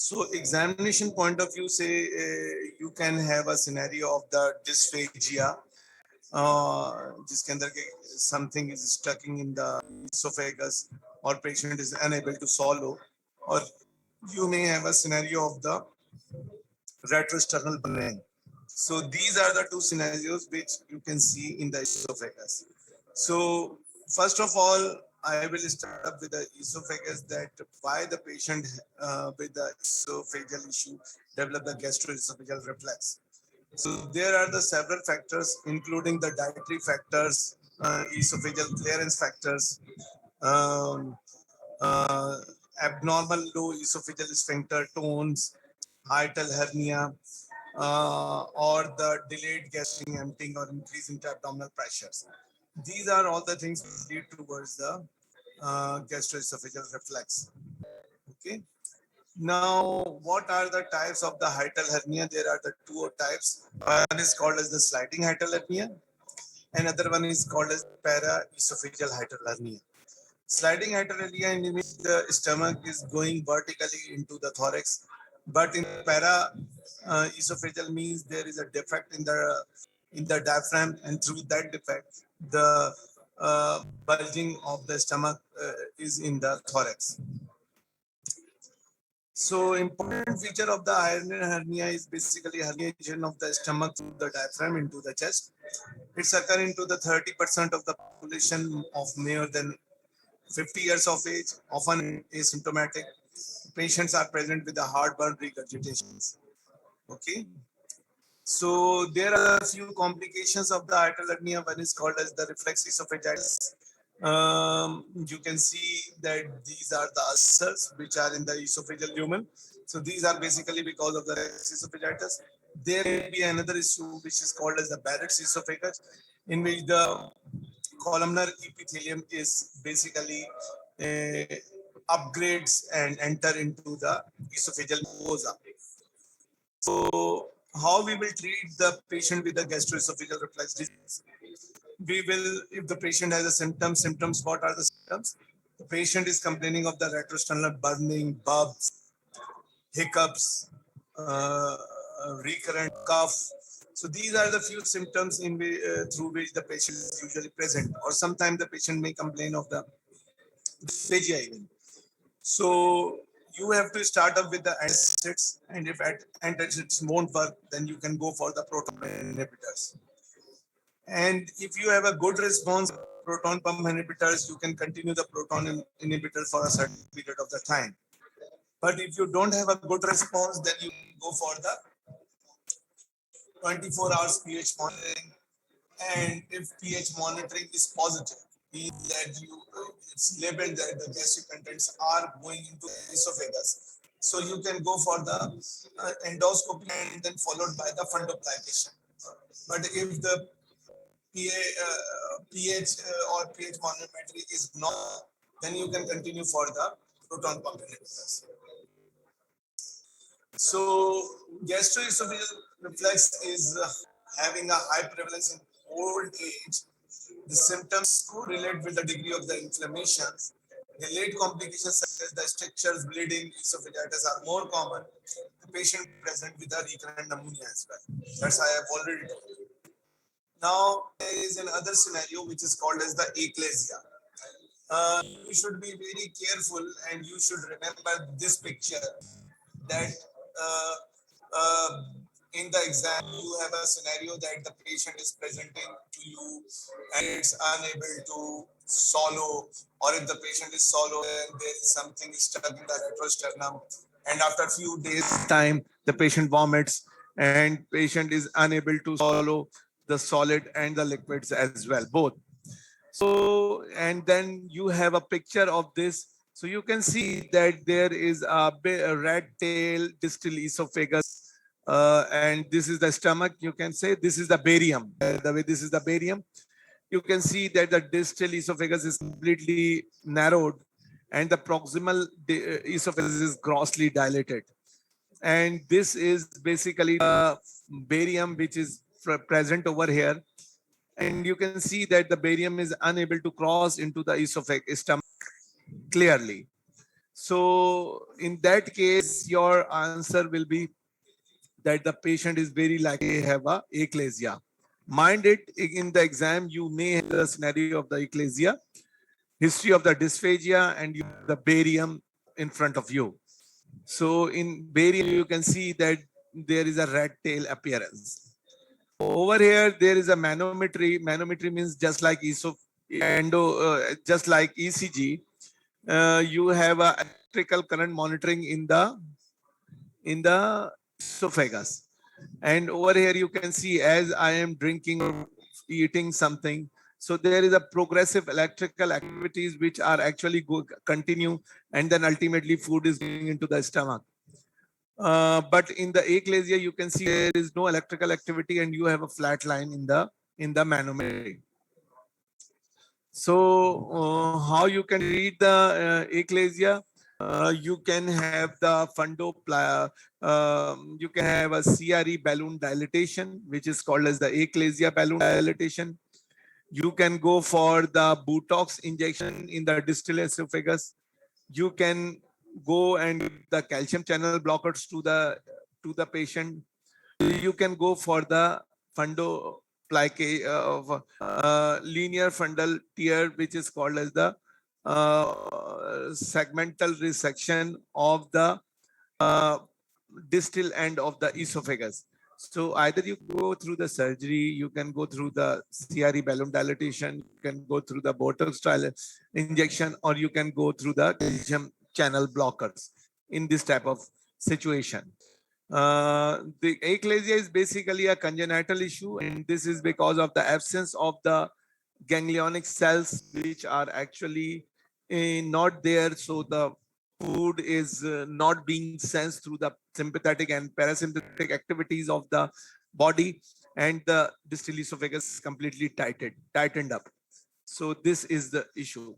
So examination point of view, say you can have a scenario of the dysphagia, जिसके अंदर के something is stuck in the esophagus or patient is unable to swallow, or you may have a scenario of the retrosternal burning. So these are the two scenarios which you can see in the esophagus. So first of all, I will start up with the esophagus, that why the patient with the esophageal issue develop the gastroesophageal reflux. So there are the several factors, including the dietary factors, esophageal clearance factors, um, uh, abnormal low esophageal sphincter tones, hiatal hernia, or the delayed gastric emptying or increase into abdominal pressures. These are all the things that lead towards the gastroesophageal reflux. Okay. Now, what are the types of the hiatal hernia? There are the two types. One is called as the sliding hiatal hernia, and other one is called as paraesophageal hiatal hernia. Sliding hiatal hernia, in which the stomach is going vertically into the thorax, but in para esophageal means there is a defect in the diaphragm, and through that defect, the bulging of the stomach is in the thorax. So important feature of the hiatal hernia is basically herniation of the stomach through the diaphragm into the chest. It's occurring to the 30% of the population of more than 50 years of age, often asymptomatic. Patients are present with the heartburn regurgitations. Okay. So there are a few complications of the hiatal hernia. One is called as the reflex esophagitis. You can see that these are the ulcers which are in the esophageal lumen. So these are basically because of the reflex esophagitis. There may be another issue which is called as the Barrett's esophagus, in which the columnar epithelium is basically uh, upgrades and enter into the esophageal mucosa. So how we will treat the patient with the gastroesophageal reflux disease? We will, if the patient has a symptoms, what are the symptoms? The patient is complaining of the retrosternal burning, bubs, hiccups, recurrent cough. So these are the few symptoms through which the patient is usually present, or sometimes the patient may complain of the dysphagia even. So you have to start up with the antacids, and if antacids won't work, then you can go for the proton inhibitors. And if you have a good response proton pump inhibitors, you can continue the proton inhibitor for a certain period of the time. But if you don't have a good response, then you go for the 24 hours pH monitoring. And if pH monitoring is positive, means that it's labeled that the gastric contents are going into the esophagus. So you can go for the endoscopy and then followed by the fundoplication. But if the pH or pH monitoring is not, then you can continue for the proton pump inhibitors. So gastroesophageal reflux is having a high prevalence in old age. The symptoms correlate with the degree of the inflammation. Delayed complications such as the strictures, bleeding, esophagitis are more common. The patient present with a recurrent pneumonia as well. That's I have already told you. Now there is another scenario which is called as the achalasia. You should be very careful, and you should remember this picture, that uh, uh, in the exam you have a scenario that the patient is presenting to you and it's unable to swallow, or if the patient is swallow and there is something stuck in the retrosternum, and after a few days time the patient vomits and patient is unable to swallow the solid and the liquids as well, both. So, and then you have a picture of this. So you can see that there is a red tail distal esophagus, and this is the stomach. You can say this is the barium. The way this is the barium, you can see that the distal esophagus is completely narrowed, and the proximal esophagus is grossly dilated. And this is basically the barium which is present over here, and you can see that the barium is unable to cross into the esophagus stomach clearly. So in that case, your answer will be that the patient is very likely have a achalasia. Mind it, in the exam, you may have the scenario of the achalasia, history of the dysphagia, and you have the barium in front of you. So in barium, you can see that there is a red tail appearance. Over here, there is a manometry. Manometry means just like just like ECG, you have a electrical current monitoring in the esophagus. And over here, you can see as I am drinking or eating something. So there is a progressive electrical activities which are actually continue, and then ultimately food is going into the stomach. But in the achalasia, you can see there is no electrical activity, and you have a flat line in the manometry. So how you can read the achalasia? You can have the you can have a CRE balloon dilatation, which is called as the achalasia balloon dilatation. You can go for the Botox injection in the distal esophagus. You can go and give the calcium channel blockers to the patient. You can go for the fundo linear fundal tear, which is called as the segmental resection of the uh, distal end of the esophagus. So either you go through the surgery, you can go through the CRE balloon dilatation, you can go through the Botox injection, or you can go through the calcium channel blockers in this type of situation. The achalasia is basically a congenital issue, and this is because of the absence of the ganglionic cells, which are actually not there. So the food is not being sensed through the sympathetic and parasympathetic activities of the body, and the distal esophagus completely tightened up. So this is the issue.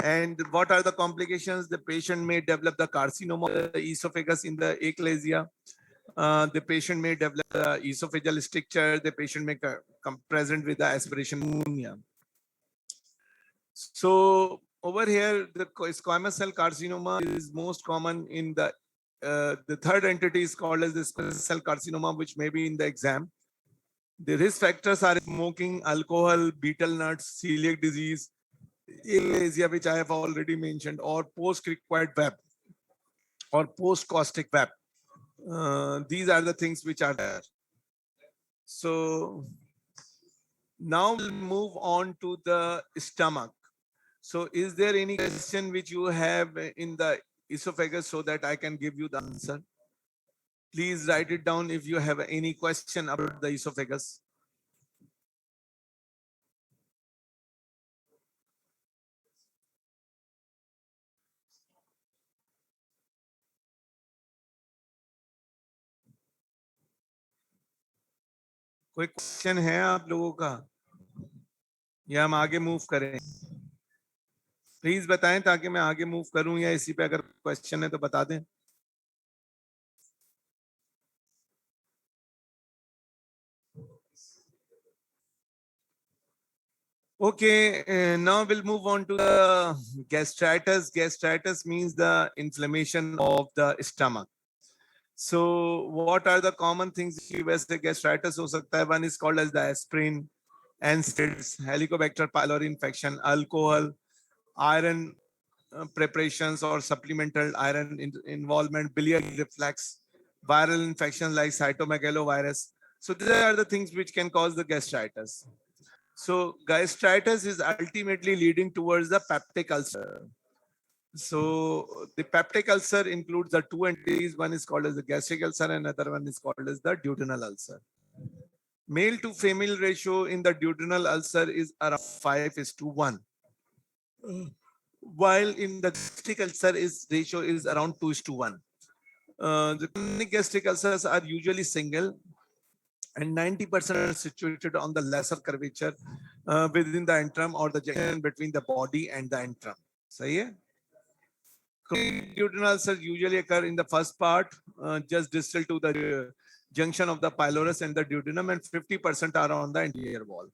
And what are the complications? The patient may develop the carcinoma of the esophagus in the achalasia. The patient may develop esophageal stricture. The patient may come present with the aspiration pneumonia. So over here, the squamous cell carcinoma is most common in the third entity is called as the squamous cell carcinoma, which may be in the exam. The risk factors are smoking, alcohol, betel nuts, celiac disease, achalasia, which I have already mentioned, or post-cricoid web or post-caustic web. These are the things which are there. So now we'll move on to the stomach. So is there any question which you have in the esophagus so that I can give you the answer? Please write it down if you have any question about the esophagus. कोई question है आप लोगों का या हम आगे move करें? Please बताएं ताकि मैं आगे मूव करूं, या इसी पे अगर क्वेश्चन है तो बता दें. Okay, now we'll move on to the gastritis. Gastritis means the inflammation of the stomach. So what are the common things की वजह से gastritis हो सकता है? One is called as the aspirin, NSAIDs, Helicobacter pylori infection, alcohol, iron preparations or supplemental iron involvement, biliary reflux, viral infections like cytomegalovirus. So these are the things which can cause the gastritis. So gastritis is ultimately leading towards the peptic ulcer. So the peptic ulcer includes the two entities. One is called as the gastric ulcer, and another one is called as the duodenal ulcer. Male to female ratio in the duodenal ulcer is around 5:1, while in the gastric ulcer is ratio is around 2:1. The chronic gastric ulcers are usually single, and 90% are situated on the lesser curvature within the antrum or the junction between the body and the antrum. सही है? Chronic duodenal ulcers usually occur in the first part, just distal to the junction of the pylorus and the duodenum, and 50% are on the anterior wall.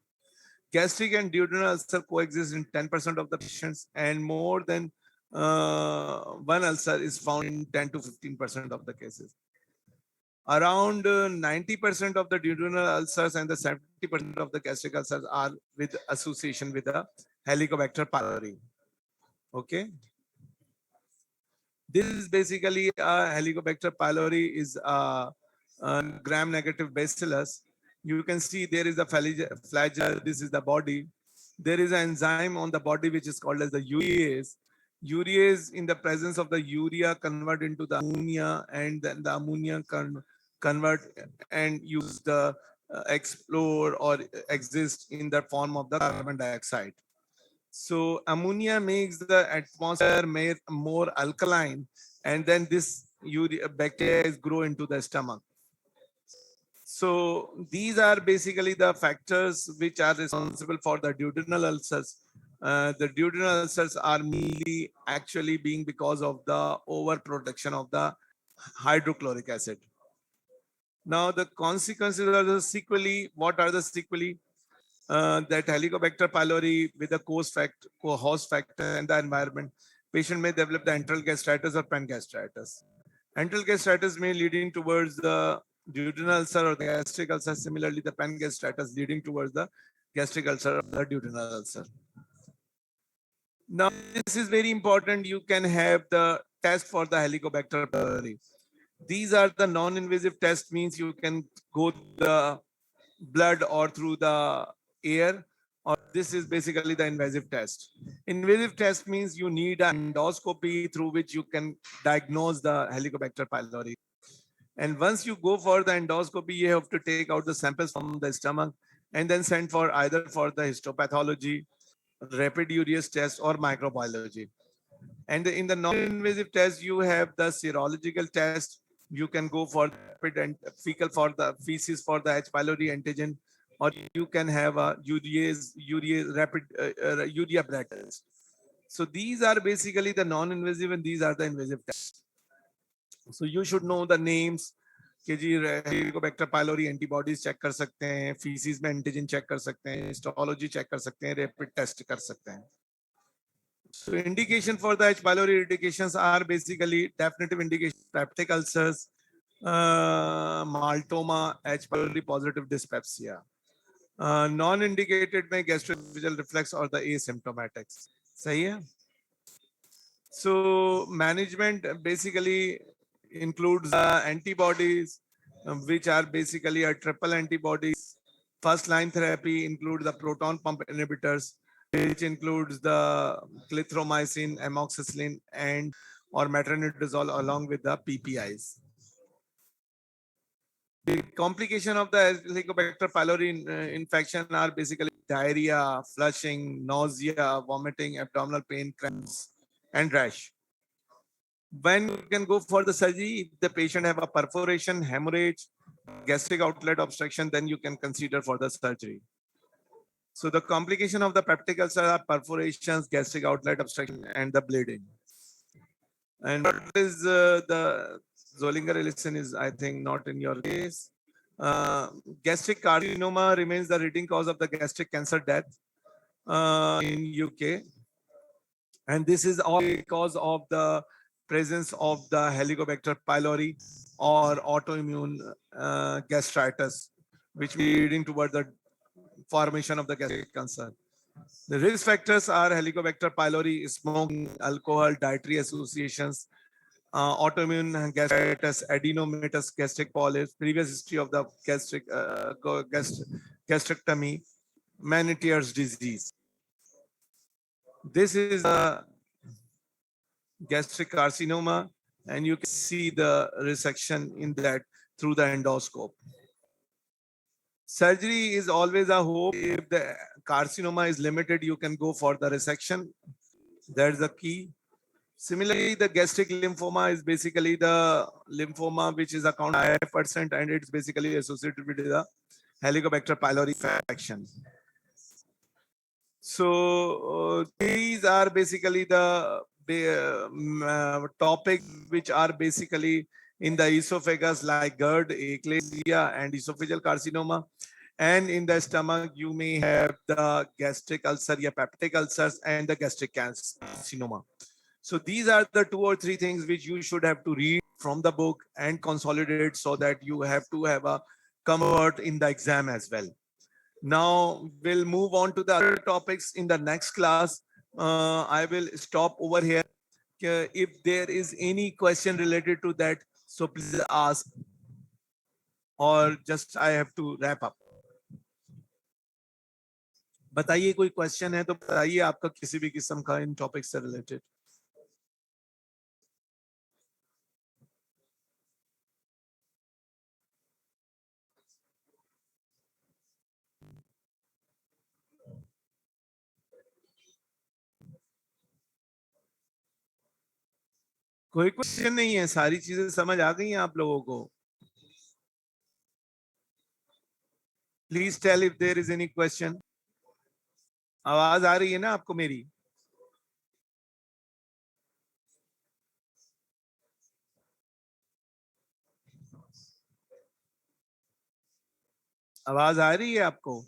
Gastric and duodenal ulcer coexist in 10% of the patients, and more than one ulcer is found in 10 to 15% of the cases. Around 90% of the duodenal ulcers and the 70% of the gastric ulcers are with association with the Helicobacter pylori. Okay. This is basically a Helicobacter pylori is a gram-negative bacillus. You can see there is a flagella. This is the body. There is an enzyme on the body which is called as the urease. Urease, in the presence of the urea, convert into the ammonia, and then the ammonia convert and use the explore or exist in the form of the carbon dioxide. So ammonia makes the atmosphere more alkaline, and then this bacteria grow into the stomach. So these are basically the factors which are responsible for the duodenal ulcers. The duodenal ulcers are mainly actually being because of the overproduction of the hydrochloric acid. Now the consequences are the sequelae. What are the sequelae? That Helicobacter pylori with the host factor and the environment, patient may develop the enteral gastritis or pangastritis. Enteral gastritis may leading towards the duodenal ulcer or the gastric ulcer. Similarly, the pangastritis leading towards the gastric ulcer or the duodenal ulcer. Now, this is very important. You can have the test for the Helicobacter pylori. These are the non-invasive tests, means you can go the blood or through the air, or this is basically the invasive test. Invasive test means you need an endoscopy through which you can diagnose the Helicobacter pylori. And once you go for the endoscopy, you have to take out the samples from the stomach and then send for either for the histopathology, rapid urease test, or microbiology. And in the non-invasive test, you have the serological test. You can go for rapid and fecal for the feces for the H. pylori antigen, or you can have a urease rapid urea blood test. So these are basically the non-invasive, and these are the invasive tests. So you should know the names. कि जी Helicobacter pylori antibodies check कर सकते हैं, faeces में antigen check कर सकते हैं, histology check कर सकते हैं, रैपिड टेस्ट कर सकते हैं. So indication for the H. pylori indications are basically definitive indication, peptic ulcers, maltoma, H. pylori positive dyspepsia. Non-indicated में gastroesophageal reflux or the asymptomatics. सही है? So management basically includes antibodies, which are basically a triple antibodies. First line therapy includes the proton pump inhibitors, which includes the clarithromycin, amoxicillin, and or metronidazole along with the PPIs. The complication of the Helicobacter pylori infection are basically diarrhea, flushing, nausea, vomiting, abdominal pain, cramps, and rash. When you can go for the surgery, if the patient have a perforation, hemorrhage, gastric outlet obstruction, then you can consider for the surgery. So the complication of the peptic ulcer are perforations, gastric outlet obstruction, and the bleeding. And what is the Zollinger-Ellison is, I think, not in your case. Gastric carcinoma remains the leading cause of the gastric cancer death in UK. And this is all because of the presence of the Helicobacter pylori or autoimmune gastritis, which leading toward the formation of the gastric cancer. The risk factors are Helicobacter pylori, smoking, alcohol, dietary associations, autoimmune gastritis, adenomatous gastric polyps, previous history of the gastrectomy, Meniere's disease. This is a gastric carcinoma, and you can see the resection in that through the endoscope. Surgery is always a hope. If the carcinoma is limited, you can go for the resection. That's the key. Similarly, the gastric lymphoma is basically the lymphoma which is around 5%, and it's basically associated with the Helicobacter pylori infection. So these are basically the topic which are basically in the esophagus, like GERD, achalasia, and esophageal carcinoma. And in the stomach, you may have the gastric ulcer, peptic ulcers, and the gastric carcinoma. So these are the 2 or 3 things which you should have to read from the book and consolidate so that you have to have a comfort in the exam as well. Now we'll move on to the other topics in the next class. I will stop over here. If there is any question related to that, so please ask, or just I have to wrap up. बताइए कोई question है तो बताइए आपका किसी भी किस्म का इन टॉपिक से रिलेटेड. कोई क्वेश्चन नहीं है, सारी चीजें समझ आ गई हैं आप लोगों को. Please tell if there is any question. आवाज आ रही है ना आपको मेरी? आवाज आ रही है आपको?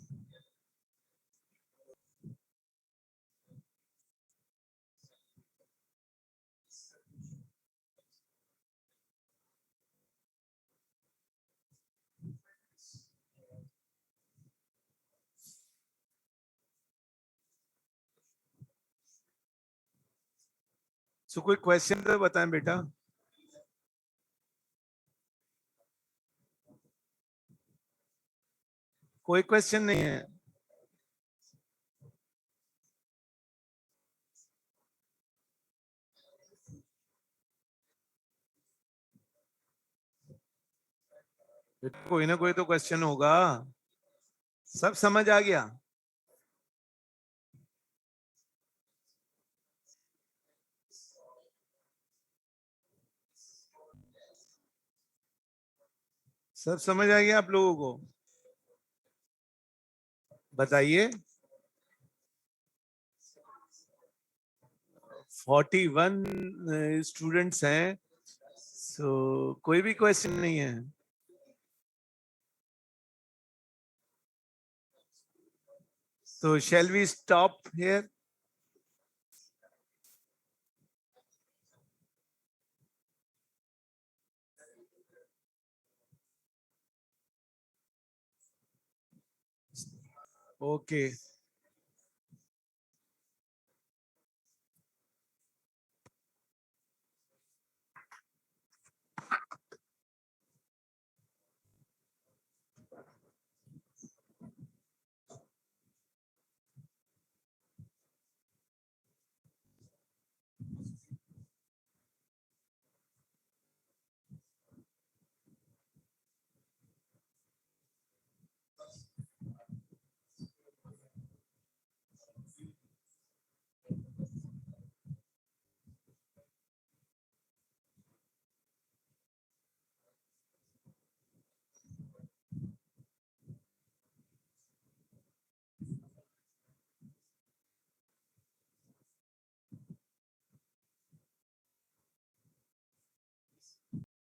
सो कोई क्वेश्चन तो बताएं बेटा. कोई क्वेश्चन नहीं है. कोई ना कोई तो क्वेश्चन होगा. सब समझ आ गया? सब समझ आ गया आप लोगों को? बताइए. 41 स्टूडेंट्स हैं, सो कोई भी क्वेश्चन नहीं है. So shall we stop here? Okay.